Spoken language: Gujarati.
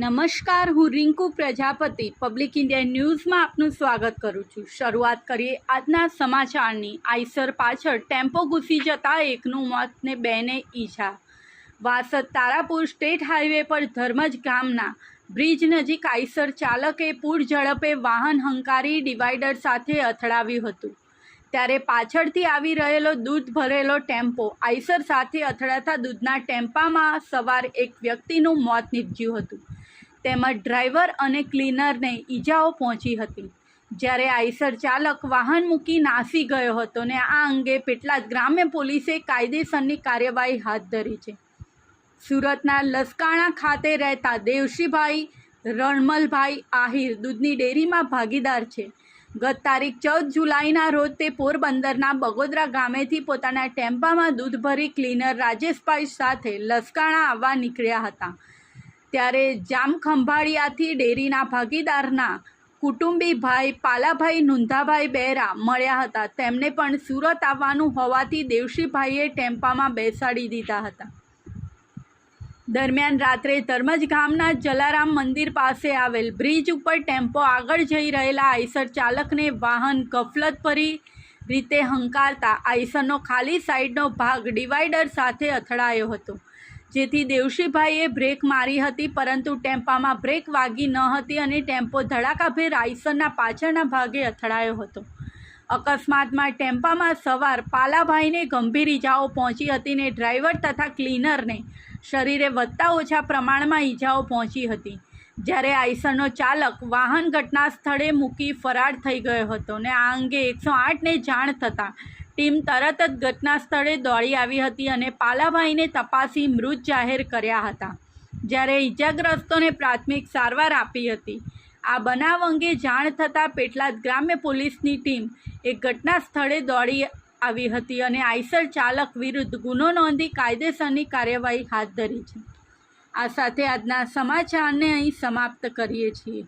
નમસ્કાર, હું રિંકુ પ્રજાપતિ પબ્લિક ઇન્ડિયા ન્યૂઝમાં આપનું સ્વાગત કરું છું। શરૂઆત કરીએ આજના સમાચારની। આઈસર પાછળ ટેમ્પો ઘૂસી જતા એકનું મોત ને બેને ઈજા। વાસદ તારાપુર સ્ટેટ હાઈવે પર ધર્મજ ગામના બ્રિજ નજીક આઈસર ચાલકે પૂર ઝડપે વાહન હંકારી ડિવાઈડર સાથે અથડાવ્યું હતું, ત્યારે પાછળથી આવી રહેલો દૂધ ભરેલો ટેમ્પો આઈસર સાથે અથડાતા દૂધના ટેમ્પામાં સવાર એક વ્યક્તિનું મોત નીપજ્યું હતું, તેમજ ડ્રાઈવર અને ક્લીનરને ઈજાઓ પહોંચી હતી, જ્યારે આઈસર ચાલક વાહન મૂકી નાસી ગયો હતો ને આ અંગે પેટલાદ ગ્રામ્ય પોલીસે કાયદેસરની કાર્યવાહી હાથ ધરી છે। સુરતના લસકાણા ખાતે રહેતા દેવશીભાઈ રણમલભાઈ આહિર દૂધની ડેરીમાં ભાગીદાર છે। ગત તારીખ 14 જુલાઈના રોજ તે પોરબંદરના બગોદરા ગામેથી પોતાના ટેમ્પામાં દૂધ ભરી ક્લીનર રાજેશભાઈ સાથે લસકાણા આવવા નીકળ્યા હતા, ત્યારે જામખંભાળિયાથી ડેરીના ભાગીદારના કુટુંબી ભાઈ પાલાભાઈ નુંધાભાઈ બહેરા મળ્યા હતા। તેમને પણ સુરત આવવાનું હોવાથી દેવશીભાઈએ ટેમ્પામાં બેસાડી દીધા હતા। દરમિયાન રાત્રે ધર્મજ ગામના જલારામ મંદિર પાસે આવેલ બ્રિજ ઉપર ટેમ્પો આગળ જઈ રહેલા આઈસર ચાલકને વાહન ગફલતભરી રીતે હંકારતા આઈસરનો ખાલી સાઈડનો ભાગ ડિવાઈડર સાથે અથડાયો હતો, જેથી દેવશીભાઈએ બ્રેક મારી હતી, પરંતુ ટેમ્પામાં બ્રેક વાગી ન હતી અને ટેમ્પો ધડાકાભેર આઈસરના પાછળના ભાગે અથડાયો હતો। અકસ્માતમાં ટેમ્પામાં સવાર પાલાભાઈને ગંભીર ઈજાઓ પહોંચી હતી ને ડ્રાઈવર તથા ક્લીનરને શરીરે વધતા ઓછા પ્રમાણમાં ઈજાઓ પહોંચી હતી, જ્યારે આઈસરનો ચાલક વાહન ઘટના સ્થળે મૂકી ફરાર થઈ ગયો હતો ને આ અંગે 108ને જાણ થતાં ટીમ તરત જ ઘટના સ્થળે દોડી આવી હતી અને પાલાભાઈને તપાસી મૃત જાહેર કર્યા હતા, જ્યારે ઈજાગ્રસ્તોને પ્રાથમિક સારવાર આપી હતી। આ બનાવ અંગે જાણ થતાં પેટલાદ ગ્રામ્ય પોલીસની ટીમ એક ઘટના સ્થળે દોડી આવી હતી અને આઈસર ચાલક વિરુદ્ધ ગુનો નોંધી કાયદેસરની કાર્યવાહી હાથ ધરી છે। આ સાથે આજના સમાચારને અહીં સમાપ્ત કરીએ છીએ।